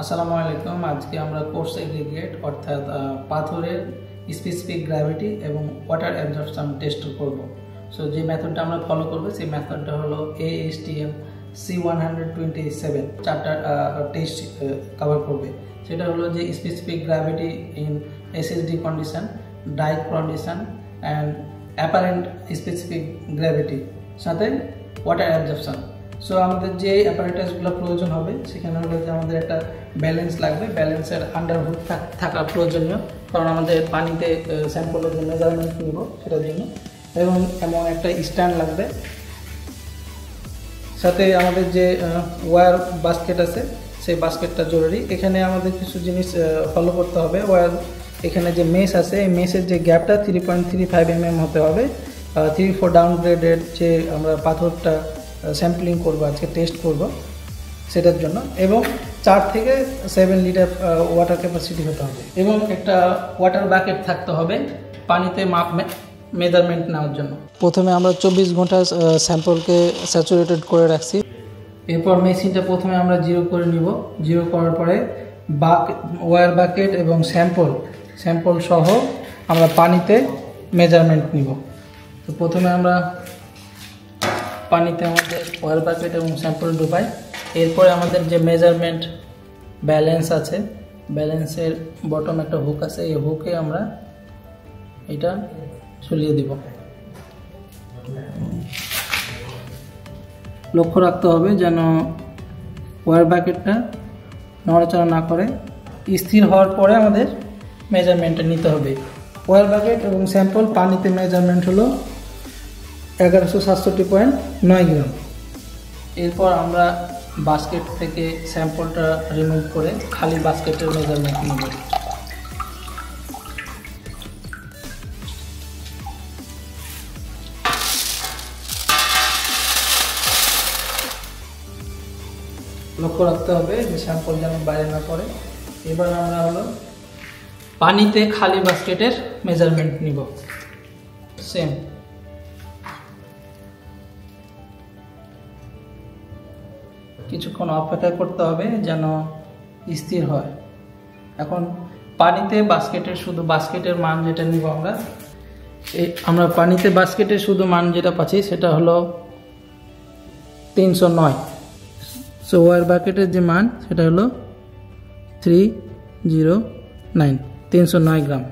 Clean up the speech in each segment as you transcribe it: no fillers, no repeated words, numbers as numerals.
আসসালামু আলাইকুম। আজকে আমরা কোর্স এগ্রিগেট অর্থাৎ পাথরের স্পেসিফিক গ্র্যাভিটি এবং ওয়াটার অ্যাবজর্পশন টেস্ট করব। সো যে মেথডটা আমরা ফলো করব সেই মেথডটা হলো ASTM C127 চারটা টেস্ট কভার করবে। সেটা হলো যে specific gravity in SSD condition, dry condition and apparent specific gravity, সাথে ওয়াটার অ্যাবজর্পশন। সো আমাদের যে অ্যাপারেটাসগুলো প্রয়োজন হবে সেখানে হলো যে আমাদের একটা ব্যালেন্স লাগবে, ব্যালেন্সের আন্ডারহুড থাকা প্রয়োজনীয়, কারণ আমাদের পানিতে স্যাম্পলের যে মেজারমেন্ট নিব সেটার জন্য, এবং এমন একটা স্ট্যান্ড লাগবে। সাথে আমাদের যে ওয়্যার বাস্কেট আছে সেই বাস্কেটটা জরুরি। এখানে আমাদের কিছু জিনিস ফলো করতে হবে। ওয়্যার এখানে যে মেশ আছে এই মেশের যে গ্যাপটা 3.35 mm হতে হবে। 3-4 ডাউনগ্রেডের যে আমরা পাথরটা স্যাম্পলিং করবো, আজকে টেস্ট করব সেটার জন্য, এবং 4 থেকে 7 লিটার ওয়াটার ক্যাপাসিটি হতে হবে, এবং একটা ওয়াটার বাকেট থাকতে হবে পানিতে মেজারমেন্ট নেওয়ার জন্য। প্রথমে আমরা 24 ঘন্টা স্যাম্পলকে স্যাচুরেটেড করে রাখছি। এরপর মেশিনটা প্রথমে আমরা জিরো করে নিব। জিরো করার পরে ওয়্যার বাকেট এবং স্যাম্পল সহ আমরা পানিতে মেজারমেন্ট নিব। তো প্রথমে আমরা পানিতে আমাদের ওয়্যার বাকেট এবং স্যাম্পল ডুবাই। এরপরে আমাদের যে মেজারমেন্ট ব্যালেন্স আছে, ব্যালেন্সের বটম একটা হুক আছে, এই হুকে আমরা এটা ঝুলিয়ে দিব। লক্ষ্য রাখতে হবে যেন ওয়্যার বাকেটটা নড়াচড়া না করে। স্থির হওয়ার পরে আমাদের মেজারমেন্টটা নিতে হবে। ওয়্যার বাকেট এবং স্যাম্পল পানিতে মেজারমেন্ট হলো 1167.9 গ্রাম। এরপর আমরা বাস্কেট থেকে স্যাম্পলটা রিমুভ করে খালি বাস্কেটের মেজারমেন্ট নেব। লক্ষ্য রাখতে হবে যে স্যাম্পল যেন বাইরে না পড়ে। এবার আমরা হলো পানিতে খালি বাস্কেটের মেজারমেন্ট নিব। সেম কিছুক্ষণ অপেক্ষা করতে হবে যেন স্থির হয়। এখন পানিতে শুধু বাস্কেটের মান যেটা নিব আমরা পানিতে বাস্কেটের শুধু মান যেটা পাচ্ছি সেটা হলো 309। সো ওয়্যার বাকেটের যে মান সেটা হলো 309 গ্রাম।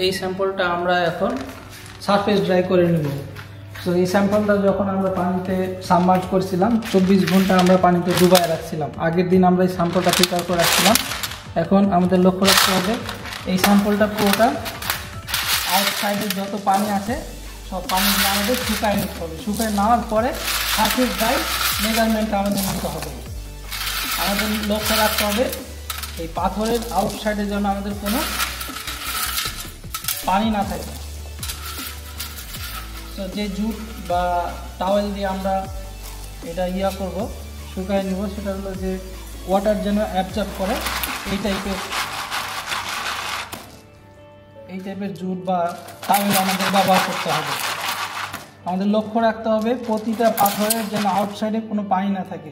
এই স্যাম্পলটা আমরা এখন সারফেস ড্রাই করে নিব। তো এই স্যাম্পলটা যখন আমরা পানিতে সাবমার্জ করছিলাম 24 ঘন্টা আমরা পানিতে ডুবায় রাখছিলাম। আগের দিন আমরা এই স্যাম্পলটা প্রিপেয়ার করে রাখছিলাম। এখন আমাদের লক্ষ্য রাখতে হবে এই স্যাম্পলটা পুরোটা আউটসাইডের যত পানি আছে সব পানিগুলো আমাদের শুকায় নিতে হবে। শুকায় নেওয়ার পরে সারফেস ড্রাই মেজারমেন্টটা আমাদের নিতে হবে। আমাদের লক্ষ্য রাখতে হবে এই পাথরের আউটসাইডে যেন আমাদের কোনো পানি না থাকে। তো যে জুট বা টাওয়েল দিয়ে আমরা এটা করব, শুকায় নিব, সেটা হলো যে ওয়াটার যেন অ্যাবজর্ব করে এই টাইপের জুট বা টাওয়েল আমাদের ব্যবহার করতে হবে। আমাদের লক্ষ্য রাখতে হবে প্রতিটা পাথরের যেন আউটসাইডে কোনো পানি না থাকে।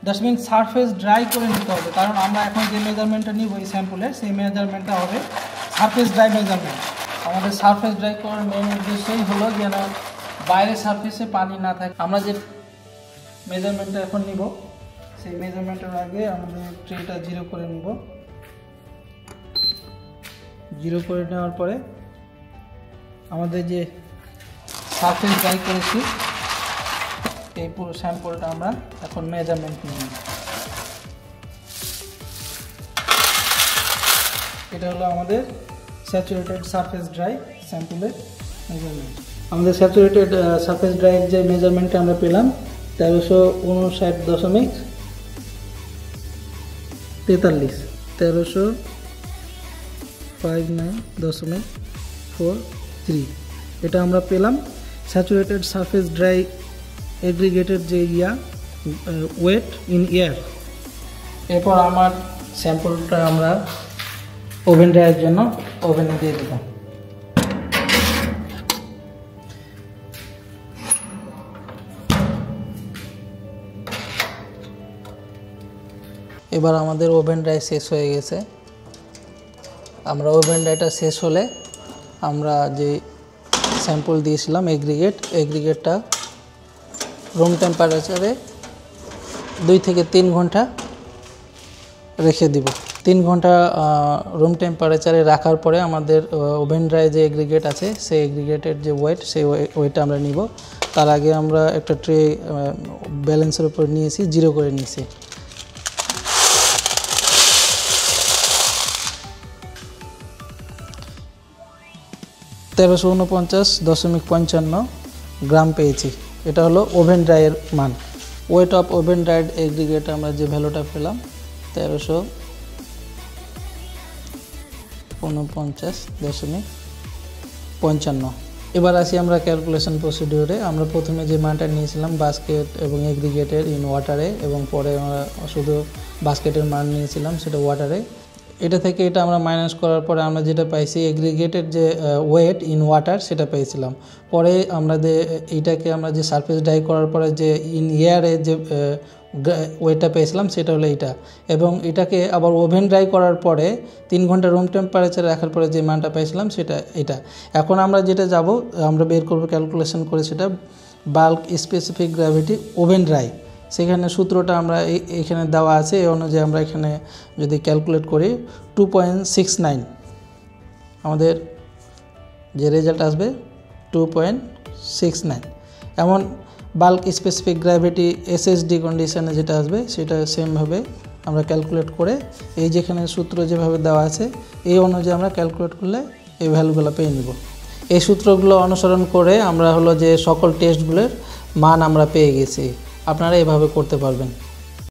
দ্যাট মিনস সারফেস ড্রাই করে নিতে হবে, কারণ আমরা এখন যে মেজারমেন্টটা নিব এই স্যাম্পলের, সেই মেজারমেন্টটা হবে সারফেস ড্রাই মেজারমেন্ট। আমাদের সারফেস ড্রাই করার মেন উদ্দেশ্যই হলো যেন বাইরের সারফেসে পানি না থাকে। আমরা যে মেজারমেন্টটা এখন নিব সেই মেজারমেন্টের আগে আমাদের ট্রেটা জিরো করে নিব। জিরো করে নেওয়ার পরে আমাদের যে সারফেস ড্রাই করেছি এই পুরো স্যাম্পলটা আমরা এখন মেজারমেন্ট নিব। এটা হলো আমাদের স্যাচুরেটেড সারফেস ড্রাই স্যাম্পলের মেজারমেন্ট। আমাদের স্যাচুরেটেড সারফেস ড্রাইয়ের যে মেজারমেন্টটা আমরা পেলাম 1359.43। এটা আমরা পেলাম স্যাচুরেটেড সারফেস ড্রাই এগ্রিগেটেড যে ওয়েট ইন এয়ার। এরপর আমার স্যাম্পলটা আমরা ওভেন ড্রাইয়ের জন্য ওভেনে দিয়ে দেব। এবার আমাদের ওভেন ড্রাই শেষ হয়ে গেছে। আমরা ওভেন ড্রাইটা শেষ হলে আমরা যে স্যাম্পল দিয়েছিলাম এগ্রিগেটটা রুম টেম্পারেচারে 2 থেকে 3 ঘন্টা রেখে দিব। 3 ঘন্টা রুম টেম্পারেচারে রাখার পরে আমাদের ওভেন ড্রাই যে এগ্রিগেট আছে সেই এগ্রিগেটের যে ওয়েট সেই ওয়েটটা আমরা নিব। তার আগে আমরা একটা ট্রে ব্যালেন্সের উপর নিয়েছি, 0 করে নিয়েছি। (1349.55 গ্রাম পেয়েছি। এটা হলো ওভেন ড্রাইয়ের মান। Weight of oven dried aggregate আমরা যে ভ্যালুটা পেলাম 1349.55। এবার আসি আমরা ক্যালকুলেশন প্রসিডিউরে। আমরা প্রথমে যে মানটা নিয়েছিলাম বাস্কেট এবং এগ্রিগেটের ইন ওয়াটারে, এবং পরে আমরা শুধু বাস্কেটের মান নিয়েছিলাম সেটা ওয়াটারে। এটা থেকে এটা আমরা মাইনাস করার পরে আমরা যেটা পাইছি এগ্রিগেটের যে ওয়েট ইন ওয়াটার সেটা পেয়েছিলাম। পরে আমরা এইটাকে আমরা যে সারফেস ড্রাই করার পরে যে ইন এয়ারে যে ওয়েটটা পেয়েছিলাম সেটা হলো এইটা, এবং এটাকে আবার ওভেন ড্রাই করার পরে 3 ঘন্টা রুম টেম্পারেচারে রাখার পরে যে মানটা পেয়েছিলাম সেটা এটা। এখন আমরা যেটা যাব আমরা বের করব ক্যালকুলেশন করে সেটা bulk specific gravity oven dry. সেখানে সূত্রটা আমরা এখানে দেওয়া আছে, এই অনুযায়ী আমরা এখানে যদি ক্যালকুলেট করি 2.69 আমাদের যে রেজাল্ট আসবে 2.69। এমন বাল্ক স্পেসিফিক গ্র্যাভিটি এসএসডি কন্ডিশনে যেটা আসবে সেটা সেমভাবে আমরা ক্যালকুলেট করে এই যেখানে সূত্র যেভাবে দেওয়া আছে এই অনুযায়ী আমরা ক্যালকুলেট করলে এই ভ্যালুগুলো পেয়ে নেব। এই সূত্রগুলো অনুসরণ করে আমরা হলো যে সকল টেস্টগুলোর মান আমরা পেয়ে গেছি। আপনারা এভাবে করতে পারবেন।